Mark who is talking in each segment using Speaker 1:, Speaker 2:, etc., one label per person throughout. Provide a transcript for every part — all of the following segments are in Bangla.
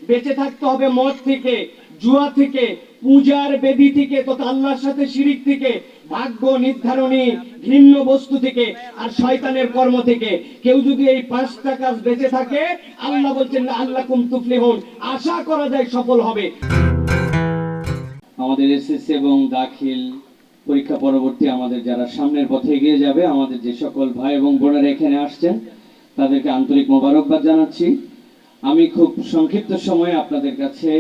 Speaker 1: বেঁচে থাকতে হবে মদ থেকে, জুয়া থেকে, পূজার বেদি থেকে তথা আল্লাহর সাথে শিরিক থেকে, ভাগ্য নির্ধারণী ঘৃণ্য বস্তু থেকে, আর শয়তানের কর্ম থেকে। কেউ যদি এই পাঁচটা কাজ বেঁচে থাকে, আল্লাহ বলছেন আল্লাকুম তুফলিহুন, আশা করা যায় সফল হবে। আমাদের এসএসসি এবং দাখিল পরীক্ষা পরবর্তী আমাদের যারা সামনের পথে এগিয়ে যাবে, আমাদের যে সকল ভাই এবং বোনেরা এখানে আসছেন, তাদেরকে আন্তরিক মোবারকবাদ জানাচ্ছি। আমি খুব সংক্ষিপ্ত সময়ে আপনাদের কাছে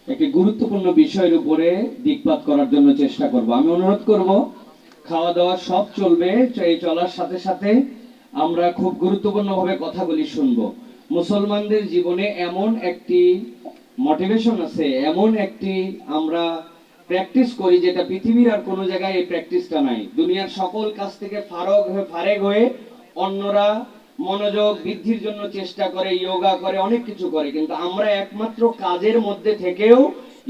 Speaker 1: একটি গুরুত্বপূর্ণ বিষয়ের উপরে দিকপাত করার জন্য চেষ্টা করব। আমি অনুরোধ করব, খাওয়া দাওয়া সব চলবে, এই চলার সাথে সাথে আমরা খুব গুরুত্বপূর্ণভাবে কথাগুলি শুনব। মুসলমানদের জীবনে এমন একটি মোটিভেশন আছে, এমন একটি আমরা প্র্যাকটিস করি যেটা পৃথিবীর আর কোনো জায়গায় এই প্র্যাকটিসটা নাই। দুনিয়ার সকল কাজ থেকে ফারেক হয়ে অন্যরা মনোযোগ বৃদ্ধির জন্য চেষ্টা করে, যোগা করে, অনেক কিছু করে, কিন্তু আমরা একমাত্র কাজের মধ্যে থেকেও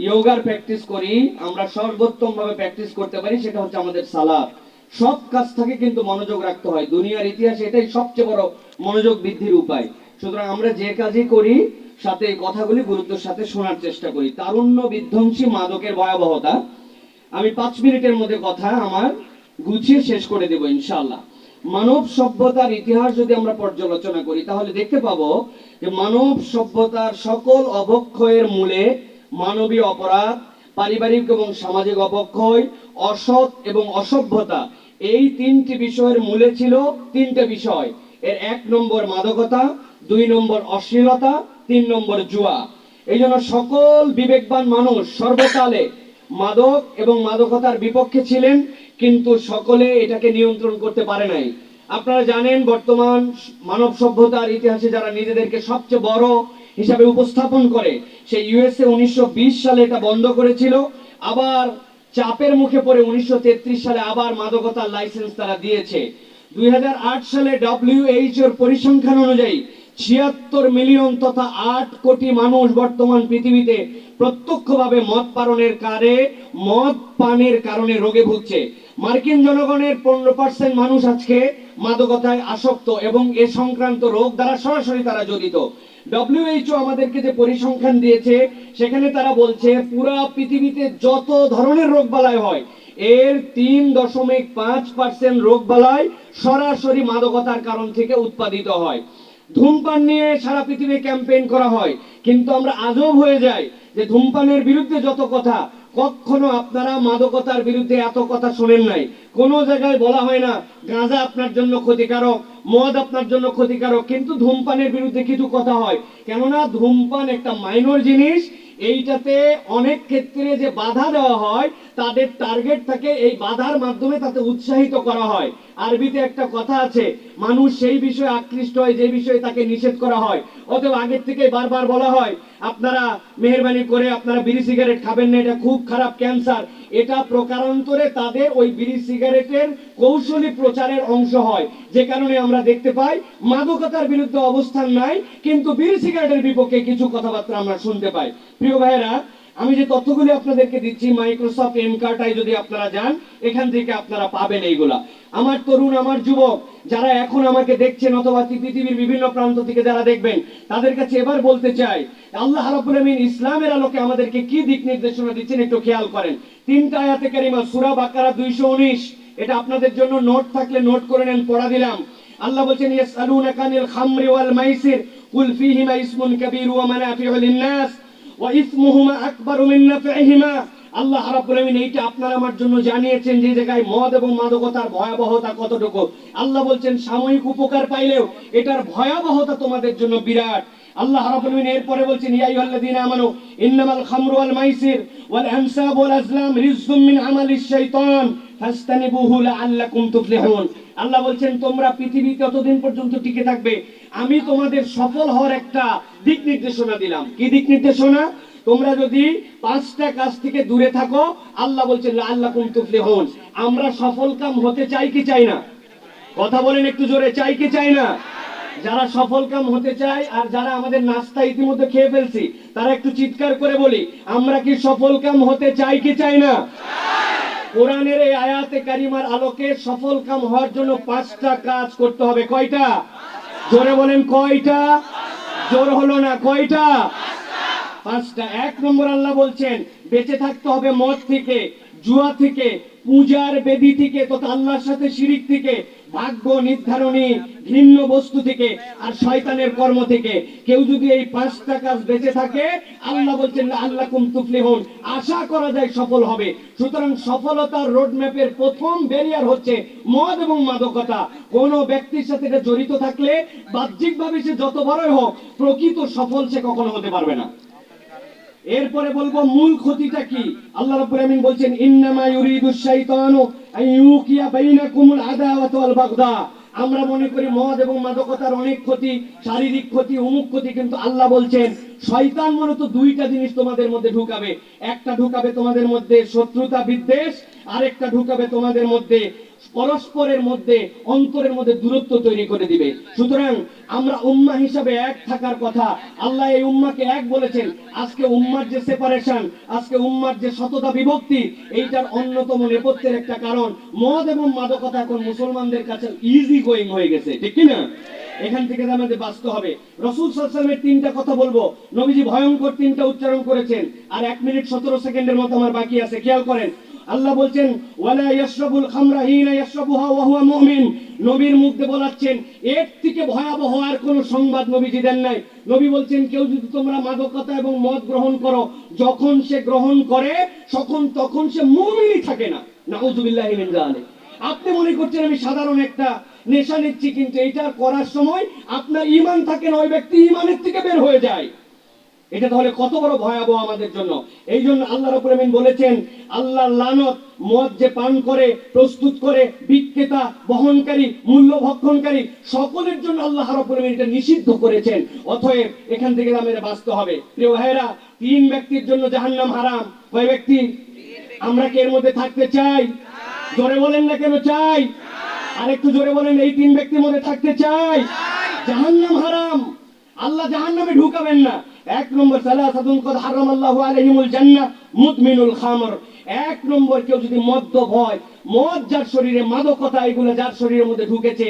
Speaker 1: যোগার প্র্যাকটিস করি, আমরা সর্বোত্তম ভাবে প্র্যাকটিস করতে পারি, সেটা হচ্ছে আমাদের সালাত। সব কাজ থেকে কিন্তু মনোযোগ রাখতে হয়, দুনিয়ার ইতিহাসে এটাই সবচেয়ে বড় মনোযোগ বৃদ্ধির উপায়। সুতরাং আমরা যে কাজই করি সাথে এই কথাগুলি গুরুত্বের সাথে শোনার চেষ্টা করি। তারুণ্য বিধ্বংসী মাদকের ভয়াবহতা, আমি 5 মিনিটের মধ্যে কথা আমার গুছিয়ে শেষ করে দেব ইনশাআল্লাহ। মানব সভ্যতার ইতিহাস যদি আমরা পর্যালোচনা করি, তাহলে দেখতে পাবো যে মানব সভ্যতার সকল অবক্ষয়ের মূলে মানবীয় অপরাধ, পারিবারিক এবং সামাজিক অবক্ষয়, অসৎ এবং অসভ্যতা, এই তিনটি বিষয়ের মূলে ছিল তিনটে বিষয়। এর 1 নম্বর মাদকতা, 2 নম্বর অশ্লীলতা, 3 নম্বর জুয়া। এই জন্য সকল বিবেকবান মানুষ সর্বকালে মাদক এবং মাদকতার বিপক্ষে ছিলেন, কিন্তু সকলে এটাকে নিয়ন্ত্রণ করতে পারে নাই। আপনারা জানেন, বর্তমান মানব সভ্যতার ইতিহাসে যারা নিজেদেরকে সবচেয়ে বড় হিসাবে উপস্থাপন করে, সেই ইউএসএ 1920 সালে এটা বন্ধ করেছিল, আবার চাপের মুখে পড়ে 1933 সালে আবার মাদকতার লাইসেন্স তারা দিয়েছে। 2008 সালে WHO পরিসংখ্যান অনুযায়ী 76 মিলিয়ন তথা 8 কোটি মানুষ বর্তমান পৃথিবীতে প্রত্যক্ষভাবে মদ পানের কারণে রোগে ভুগছে। মার্কিন জনগণের 15% মানুষ আজকে মাদকতায় আসক্ত এবং এ সংক্রান্ত রোগ দ্বারা সরাসরি তারা জড়িত। WHO আমাদেরকে যে পরিসংখ্যান দিয়েছে, সেখানে তারা বলছে পুরা পৃথিবীতে যত ধরনের রোগ বালাই হয়, এর 3.5% রোগ বালাই সরাসরি মাদকতার কারণ থেকে উৎপাদিত হয়। ধূমপান নিয়ে সারা পৃথিবী ক্যাম্পেইন করা হয়, কিন্তু আমরা আজব হয়ে যাই যে ধূমপানের বিরুদ্ধে যত কথা, কখনো আপনারা মাদকতার বিরুদ্ধে এত কথা শোনেন নাই। কোনো জায়গায় বলা হয় না গাঁজা আপনার জন্য ক্ষতিকারক, মদ আপনার জন্য ক্ষতিকারক, কিন্তু ধূমপানের বিরুদ্ধে কিছু কথা হয়। কেননা ধূমপান একটা মাইনর জিনিস, এইটাতে অনেক ক্ষেত্রে যে বাধা দেওয়া হয়, তাদের টার্গেট থাকে এই বাধার মাধ্যমে তাতে উৎসাহিত করা হয়। আরবিতে একটা কথা আছে, মানুষ সেই বিষয়ে আকৃষ্ট হয় যে বিষয়ে তাকে নিষেধ করা হয়। অতএব আগের থেকে বারবার বলা হয় আপনারা মেহেরবানি করে আপনারা বিড়ি সিগারেট খাবেন না, এটা খুব খারাপ, ক্যান্সার। এটা প্রকারান্তরে তাদের ওই বিড়ি সিগারেটের কৌশলী প্রচারের অংশ হয়, যে কারণে আমরা দেখতে পাই মাদকতার বিরুদ্ধে অবস্থান নাই, কিন্তু বিড়ি সিগারেটের বিপক্ষে কিছু কথাবার্তা আমরা শুনতে পাই। প্রিয় ভাইয়েরা, আমি যে তথ্যগুলি আপনাদেরকে দিচ্ছি, মাইক্রোসফট এনকার্টায় যদি আপনারা যান, এখান থেকে আপনারা পাবেন এইগুলা। আমার তরুণ, আমার যুবক যারা এখন আমাকে দেখছেন অথবা পৃথিবীর বিভিন্ন প্রান্ত থেকে যারা দেখবেন, তাদের কাছে এবার বলতে চাই, আল্লাহ রাব্বুল আমিন ইসলামের আলোকে আমাদেরকে কি দিক নির্দেশনা দিচ্ছেন একটু খেয়াল করেন। 3টা আয়াতে কারিমা, সূরা বাকারা 219, এটা আপনাদের জন্য নোট থাকলে নোট করে নেন, পড়া দিলাম। আল্লাহ বলেন ইয়াসআলুনাকা আনিল খামরি ওয়াল মাইসির কুল ফীহিমা ইসমুন কাবীর ওয়া মানাফিউ লিন-নাস ওয়া ইসমুহুমা আকবারু মিন নাফইহিমা। আল্লাহ রাব্বুল আমিন এইটা আপনার আমার জন্য জানিয়েছেন যে জায়গায় মদ এবং মাদকতার ভয়াবহতা কতটুকু। আল্লাহ বলছেন সাময়িক উপকার পাইলেও এটার ভয়াবহতা তোমাদের জন্য বিরাট। আল্লাহ রাব্বুল আমিন এরপরে বলছেন ইয়া আইয়ুহাল্লাযীনা আমানু ইন্নামাল খামরু ওয়াল মাইসির ওয়াল আনসাবু ওয়াল আজলাম রিজকুম মিন আমালিশ শাইতান ফাসতানিবুহু লাআল্লাকুম তুফলিহুন। আল্লাহ বলছেন তোমরা পৃথিবীতে ততদিন পর্যন্ত টিকে থাকবে, আমি তোমাদের সফল হওয়ার একটা দিক নির্দেশনা দিলাম। কি দিক নির্দেশনা? তোমরা যদি 5টা কাজ থেকে দূরে থাকো, আল্লাহ বলছেন লাআল্লাকুম তুফলিহুন। আমরা সফল কাম হতে চাই কি চাই না? কথা বলেন একটু জোরে, চাই কি চাই না? যারা সফল কাম হতে চায় আর যারা আমাদের নাস্তা ইতিমধ্যে খেয়ে ফেলছি, তারা একটু চিৎকার করে বলি, আমরা কি সফল কাম হতে চাই কি চাই না? কোরআনের এই আয়াতে কারিমার আলোকে সফল কাম হওয়ার জন্য 5টা কাজ করতে হবে। কয়টা? জোরে বলেন কয়টা? জোর হলো না, কয়টা? পাঁচটা। এক নম্বর আল্লাহ বলছেন বেঁচে থাকতে হবে মদ থেকে, জুয়া থেকে, পূজার বেদি থেকে তথা আল্লাহর সাথে শিরিক থেকে, ভাগ্য নির্ধারণী ঘৃণ্য বস্তু থেকে, আর শয়তানের কর্ম থেকে। কেউ যদি এই পাঁচটা কাজ বেঁচে থাকে, আল্লাহ বলছেন আল্লাকুম তুফলিহুন, আশা করা যায় সফল হবে। সুতরাং সফলতার রোডম্যাপের প্রথম ব্যারিয়ার হচ্ছে মদ এবং মাদকতা। কোন ব্যক্তির সাথে এটা জড়িত থাকলে বাহ্যিকভাবে সে যত বড়ই হোক, প্রকৃত সফল সে কখনো হতে পারবে না। এরপরে বলবো মূল ক্ষতিটা কি। আল্লাহ রাব্বুল আমিন বলছেন ইন্নামা ইউরিদুশ শাইতানু আইয়ুকিয়া বাইনাকুমুল আদাওয়াতা ওয়াল বাগদা। আমরা মনে করি মদ এবং মাদকতার অনেক ক্ষতি, শারীরিক ক্ষতি, অমুক ক্ষতি, কিন্তু আল্লাহ বলছেন শয়তান মূলত দুইটা জিনিস তোমাদের মধ্যে ঢুকাবে। একটা ঢুকাবে তোমাদের মধ্যে শত্রুতা বিদ্বেষ, আরেকটা ঢুকাবে তোমাদের মধ্যে পরস্পরের মধ্যে অন্তরের মধ্যে দূরত্ব তৈরি করে দিবে। সুতরাং আমরা উম্মাহ হিসাবে এক থাকার কথা। আল্লাহ এই উম্মাহকে এক বলেছেন। আজকে উম্মার যে সেপারেশন, আজকে উম্মার যে শততা বিভক্তি, এইটার অন্যতম নেপথ্যের একটা কারণ মদ এবং মাদকতা এখন মুসলমানদের কাছে ইজি গোয়িং হয়ে গেছে, ঠিক কি না? এখান থেকে আমাদের বাঁচতে হবে। রাসূল সাল্লাল্লাহু আলাইহি ওয়াসাল্লামের তিনটা কথা বলবো। নবীজি ভয়ঙ্কর তিনটা উচ্চারণ করেছেন, আর 1 মিনিট 17 সেকেন্ডের মতো আমার বাকি আছে, খেয়াল করেন। আল্লাহ বলছেন ওয়ালা ইয়াশরাবুল খামরা হিনা ইয়াশরাবুহা ওয়া হুয়া মুমিন। নবীর মুখ দিয়ে বলাচ্ছেন, এর থেকে ভয়াবহ আর কোন সংবাদ নবীজি দেন নাই। নবী বলছেন কেউ যদি তোমরা মাদকতা এবং মদ গ্রহণ করো, যখন সে গ্রহণ করে তখন সে মুমিনই থাকে না। নাউযুবিল্লাহি মিন যালিক। আপনি মনে করছেন আমি সাধারণ একটা নেশা নিচ্ছি, কিন্তু এইটা করার সময় আপনার ঈমান থাকে না, ওই ব্যক্তি ঈমানের থেকে বের হয়ে যায়। এটা তাহলে কত বড় ভয়াবহ আমাদের জন্য। এই জন্য আল্লাহ রাব্বুল আমিন বলেছেন আল্লাহর লানত মদ যে পান করে, প্রস্তুত করে, বিক্রেতা, বহনকারী, মূল্য ভক্ষণকারী, সকলের জন্য আল্লাহ রাব্বুল আমিন এটা নিষিদ্ধ করেছেন। অতএব এখান থেকে আমাদের বাঁচতে হবে। প্রিয় ভাইরা, 3 ব্যক্তির জন্য জাহান্নাম হারাম। কয় ব্যক্তি? আমরা কি এর মধ্যে থাকতে চাই? জোরে বলেন না কেন চাই? আর একটু জোরে বলেন, এই 3 ব্যক্তির মধ্যে থাকতে চাই? জাহান্নাম হারাম, আল্লাহ জাহান্নামে ঢুকাবেন না। 1 নম্বর সালাসাতুন কদ হারামাল্লাহু আলাইহিমুল জান্নাহ মুদমিনুল খামর। 1 নম্বর কেউ যদি মদ্যপ হয়, মদ যার শরীরে, মাদকতা এগুলো যার শরীরের মধ্যে ঢুকেছে,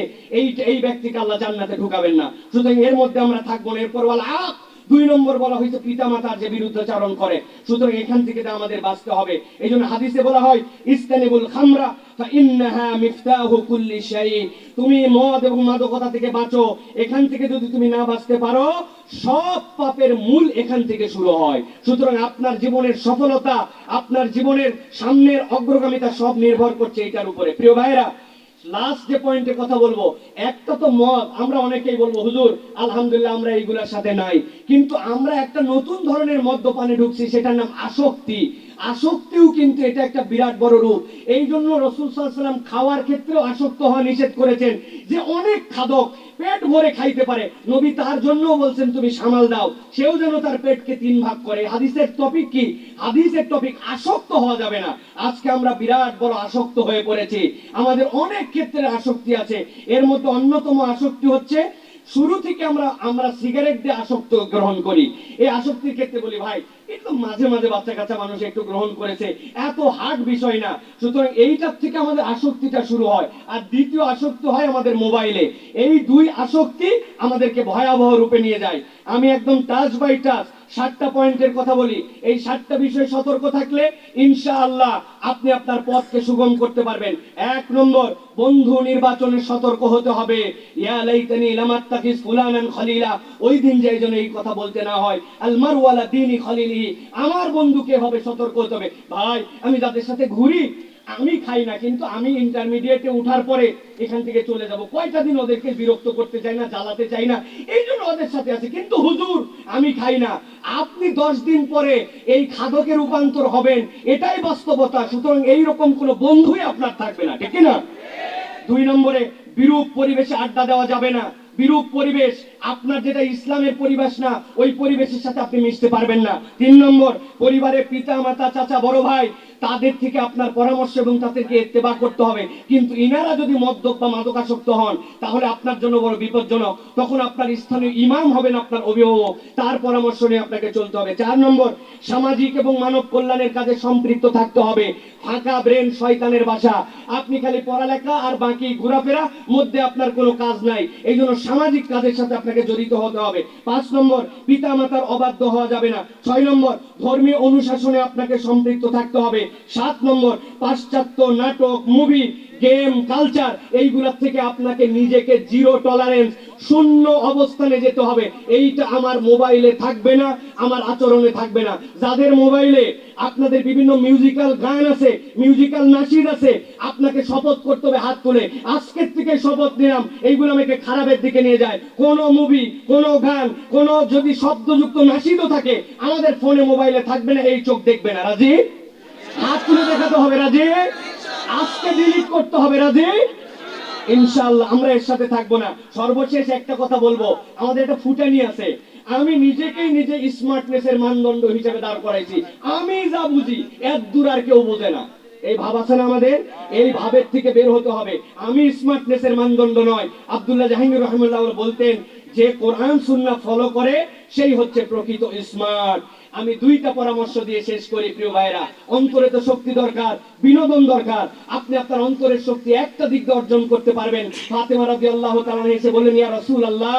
Speaker 1: এই ব্যক্তিকে আল্লাহ জান্নাতে ঢুকাবেন না। সুতরাং এর মধ্যে আমরা থাকবো না। এরপর ওয়াল আক, 2 নম্বর বলা হয়েছে পিতামাতার যে বিরুদ্ধাচরণ করে। সুতরাং এখান থেকে আমাদের বাঁচতে হবে। এই জন্য হাদিসে বলা হয় ইস্তানিবুল খামরা ফাইন্নাহা মিফতাহু কুল্লি শাই। তুমি মদ এবং মাদকতা থেকে বাঁচো। এখান থেকে যদি তুমি না বাঁচতে পারো, সব পাপের মূল এখান থেকে শুরু হয়। সুতরাং আপনার জীবনের সফলতা, আপনার জীবনের সামনের অগ্রগামিতা সব নির্ভর করছে এটার উপরে। প্রিয় ভাইরা, লাস্ট যে পয়েন্টে কথা বলবো, একটা তো মদ। আমরা অনেকেই বলবো হুজুর আলহামদুলিল্লাহ আমরা এইগুলোর সাথে নাই, কিন্তু আমরা একটা নতুন ধরনের মদ্যপানে ঢুকছি, সেটার নাম আসক্তি। আসক্তিও কিন্তু এটা একটা বিরাট বড় রূপ। এই জন্য রাসূল সাল্লাল্লাহু আলাইহি ওয়াসাল্লাম খাওয়ার ক্ষেত্রেও আসক্ত হওয়া নিষেধ করেছেন। যে অনেক খাদক পেট ভরে খাইতে পারে, নবী তার জন্য বলছেন তুমি সামাল দাও, সেও যেন তার পেটকে 3 ভাগ করে। হাদিসের টপিক কি? হাদিসের টপিক আসক্ত হওয়া যাবে না। আজকে আমরা বিরাট বড় আসক্ত হয়ে পড়েছি। আমাদের অনেক ক্ষেত্রে আসক্তি আছে। এর মধ্যে অন্যতম আসক্তি হচ্ছে শুরু থেকে আমরা সিগারেট দিয়ে আসক্ত গ্রহণ করি। এই আসক্তির ক্ষেত্রে বলি ভাই, একটু মাঝে মাঝে বাচ্চা কাচ্চা মানুষ একটু গ্রহণ করেছে, এত হার্ড বিষয় না। সুতরাং এইটার থেকে আমাদের আসক্তিটা শুরু হয়। আর দ্বিতীয় আসক্তি হয় আমাদের মোবাইলে। এই 2 আসক্তি আমাদেরকে ভয়াবহ রূপে নিয়ে যায়। আমি একদম টাচ বাই টাচ 7টা পয়েন্টের কথা বলি। এই 7টা বিষয়ে সতর্ক থাকলে ইনশাআল্লাহ আপনি আপনার পথকে সুগম করতে পারবেন। 1 নম্বর, বন্ধু নির্বাচনে সতর্ক হতে হবে। ইয়া লাইতানি লামাত্তাকিস ফুলানান খলিলা। ওই দিন যে যেন এই কথা বলতে না হয়, আল মারু আলা দীনি খলিলিহি। আমার বন্ধুকে হবে সতর্ক হতে হবে। ভাই, আমি যাদের সাথে ঘুরি, আমি খাই না, কিন্তু আমি ইন্টারমিডিয়েটে উঠার পরে এখান থেকে চলে যাব। কয়টা দিন ওদেরকে বিরক্ত করতে চাই না, জ্বালাতে চাই না, এই জন্য ওদের সাথে আছি। কিন্তু হুজুর আমি খাই না। আপনি 10 দিন পরে এই খাদকে রূপান্তর হবেন, এটাই বাস্তবতা। সুতরাং এইরকম কোন বন্ধুই আপনার থাকবে না, ঠিক না? 2 নম্বরে, বিরূপ পরিবেশে আড্ডা দেওয়া যাবে না। বিরূপ পরিবেশ, আপনার যেটা ইসলামের পরিবেশ না, ওই পরিবেশের সাথে আপনি মিশতে পারবেন না। 3 নম্বর, পরিবারের পিতা মাতা, চাচা, বড় ভাই তাদের থেকে আপনার পরামর্শ এবং তাদেরকে ইত্তেবা করতে হবে। কিন্তু ইনারা যদি মদ্যপ বা মাদকাসক্ত হন তাহলে আপনার জন্য বড় বিপজ্জনক। তখন আপনার স্থানীয় ইমাম হবেন আপনার অভিভাবক, তার পরামর্শ নিয়ে আপনাকে চলতে হবে। 4 নম্বর, সামাজিক এবং মানব কল্যাণের কাজে সম্পৃক্ত থাকতে হবে। ফাঁকা ব্রেন শয়তানের বাসা। আপনি খালি পড়ালেখা আর বাকি ঘোরাফেরা মধ্যে আপনার কোনো কাজ নাই। এই জন্য সামাজিক কাজের সাথে আপনাকে জড়িত হতে হবে। 5 নম্বর, পিতা মাতার অবাধ্য হওয়া যাবে না। 6 নম্বর, ধর্মীয় অনুশাসনে আপনাকে সম্পৃক্ত থাকতে হবে। 7 নম্বর, পাশ্চাত্য নাটক, মুভি, গেম, কালচার এইগুলোর থেকে আপনাকে নিজেকে জিরো টলারেন্স, শূন্য অবস্থানে যেতে হবে। এইটা আমার মোবাইলে থাকবে না, আমার আচরণে থাকবে না। যাদের মোবাইলে আপনাদের বিভিন্ন মিউজিক্যাল গান আছে, মিউজিক্যাল নাচিদ আছে, আপনাকে শপথ করতে হবে হাত তুলে, আজকের থেকে শপথ নিলাম এইগুলো আমাকে খারাপের দিকে নিয়ে যায়। কোন মুভি, কোন গান, কোন যদি শব্দযুক্ত নাচিদও থাকে আমাদের ফোনে মোবাইলে থাকবে না, এই চোখ দেখবে না। রাজি? হাত তুলে দেখাতে হবে। রাজি? আজকে ডিলিট করতে হবে। রাজি? ইনশাআল্লাহ আমরা এর সাথে থাকবো না। সর্বশেষ একটা কথা বলবো, আমাদের একটা ফুটানি আছে। আমি নিজেকেই নিজে স্মার্টনেসের মানদণ্ড হিসেবে দাঁড় করাইছি। আমি যা বুঝি এর দূর আর কেউ বোঝে না। এই ভাব আছে না আমাদের, এই ভাবের থেকে বের হতে হবে। আমি স্মার্টনেসের মানদণ্ড নয়। আব্দুল্লাহ জাহাঙ্গীর রহমাতুল্লাহ বলতেন যে কোরআন সুন্নাহ ফলো করে সেই হচ্ছে প্রকৃত স্মার্ট। আমি দুইটা পরামর্শ দিয়ে শেষ করি প্রিয় ভাইরা। অন্তরে তো শক্তি দরকার, বিনোদন দরকার। আপনি আপনার অন্তরের শক্তি একটা দিক দিয়ে অর্জন করতে পারবেন। ফাতেমা রাদিয়াল্লাহু তাআলা এসে বললেন, ইয়া রাসূলুল্লাহ,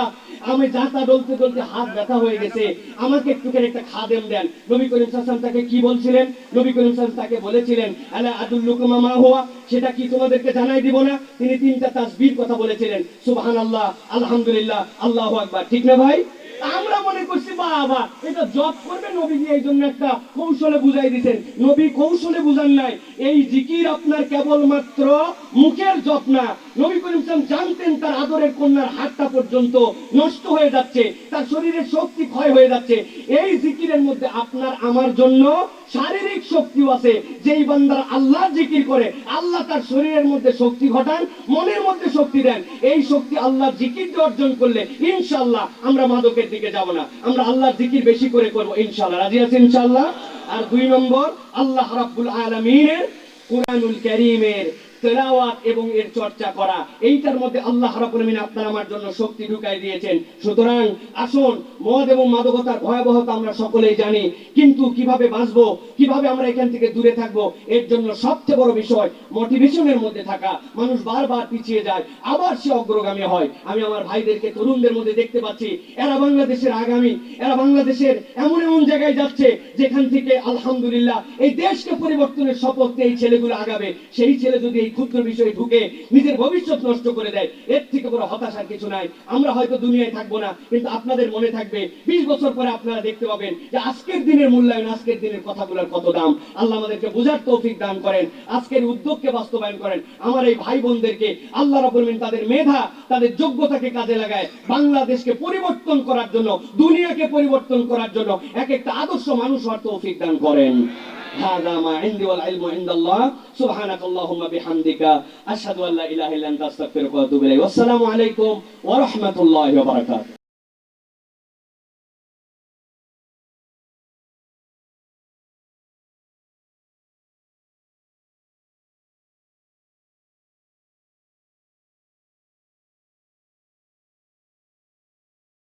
Speaker 1: আমি জাতা ডলতে ডলতে হাত ব্যথা হয়ে গেছে, আমাকে একটুখানি একটা খাদেম দেন। নবী করিম সাল্লাল্লাহু আলাইহি ওয়াসাল্লাম তাকে কি বলছিলেন? নবী করিম সাল্লাল্লাহু আলাইহি ওয়াসাল্লাম তাকে বলেছিলেন, আলা আদুল্লুকুম মা হুয়া, সেটা কি তোমাদেরকে জানাই দিব না? তিনি 3টা তাসবিহ কথা বলেছিলেন, সুবহানাল্লাহ, আলহামদুলিল্লাহ, আল্লাহু আকবার। ঠিক না ভাই? আমরা মনে করছি বাবা এটা জব করবে, নবীজি এই জন্য একটা কৌশলে বুঝাই দিতেন। নবী কৌশলে বুঝান নাই। এই জিকির আপনার কেবলমাত্র মুখের জপ না। নবী করিম সাল্লাল্লাহু আলাইহি ওয়াসাল্লাম জানতেন তার আদরের কন্যার হাতটা পর্যন্ত নষ্ট হয়ে যাচ্ছে, তার শরীরের শক্তি ক্ষয় হয়ে যাচ্ছে। এই জিকিরের মধ্যে আপনার আমার জন্য শারীরিক শক্তিও আছে। যেই বান্দারা আল্লাহর জিকির করে আল্লাহ তার শরীরের মধ্যে শক্তি ঘটান, মনের মধ্যে শক্তি দেন। এই শক্তি আল্লাহর জিকির অর্জন করলে ইনশাআল্লাহ আমরা মাদকের দিকে যাব না, আমরা আল্লাহর জিকির বেশি করে করব ইনশাআল্লাহ। রাজি আছেন ইনশাআল্লাহ? আর 2 নম্বর, আল্লাহ রাব্বুল আলামিনের কুরআনুল কারীমের তেলাওয়াত এবং এর চর্চা করা। এইটার মধ্যে আল্লাহ রাব্বুল আলামিন আপনার আমার জন্য শক্তি ঢুকাই দিয়েছেন। সুতরাং আসুন, মদ এবং মাদকতার ভয়াবহতা আমরা সকলেই জানি, কিন্তু কিভাবে বাঁচবো, কিভাবে আমরা এখান থেকে দূরে থাকবো, এর জন্য সবচেয়ে বড় বিষয় মোটিভেশনের মধ্যে থাকা। মানুষ বারবার পিছিয়ে যায়, আবার সে অগ্রগামী হয়। আমি আমার ভাইদেরকে, তরুণদের মধ্যে দেখতে পাচ্ছি, এরা বাংলাদেশের আগামী, এরা বাংলাদেশের এমন এমন জায়গায় যাচ্ছে যেখান থেকে আলহামদুলিল্লাহ এই দেশকে পরিবর্তনের শপথ নিয়ে এই ছেলেগুলো আগাবে। সেই ছেলে যদি এই ক্ষুদ্র বিষয়ে ঢুকে নিজের ভবিষ্যৎ নষ্ট করে দেয়, এর থেকে বড় হতাশার কিছু নাই। আমরা হয়তো দুনিয়ায় থাকবো না, কিন্তু আপনাদের মনে থাকবে 20 বছর পরে আপনারা দেখতে পাবেন যে আজকের দিনের মূল্যায়ন, আজকের দিনের কথাগুলোর কত দাম। আল্লাহ আমাদেরকে বোঝার তৌফিক দান করেন, আজকের উদ্যোগকে বাস্তবায়ন করেন। আমার এই ভাই বোনদেরকে আল্লাহ রাব্বুল আলামিন তাদের মেধা, তাদের যোগ্যতাকে কাজে লাগায় বাংলাদেশকে পরিবর্তন করার জন্য, দুনিয়াকে পরিবর্তন করার জন্য এক একটা আদর্শ মানুষ হওয়ার তৌফিক দান করেন। هذا ما عندي والعلم عند الله سبحانك اللهم بحمدك أشهد أن لا إله إلا أنت أستغفرك وأتوب إليك والسلام عليكم ورحمة الله وبركاته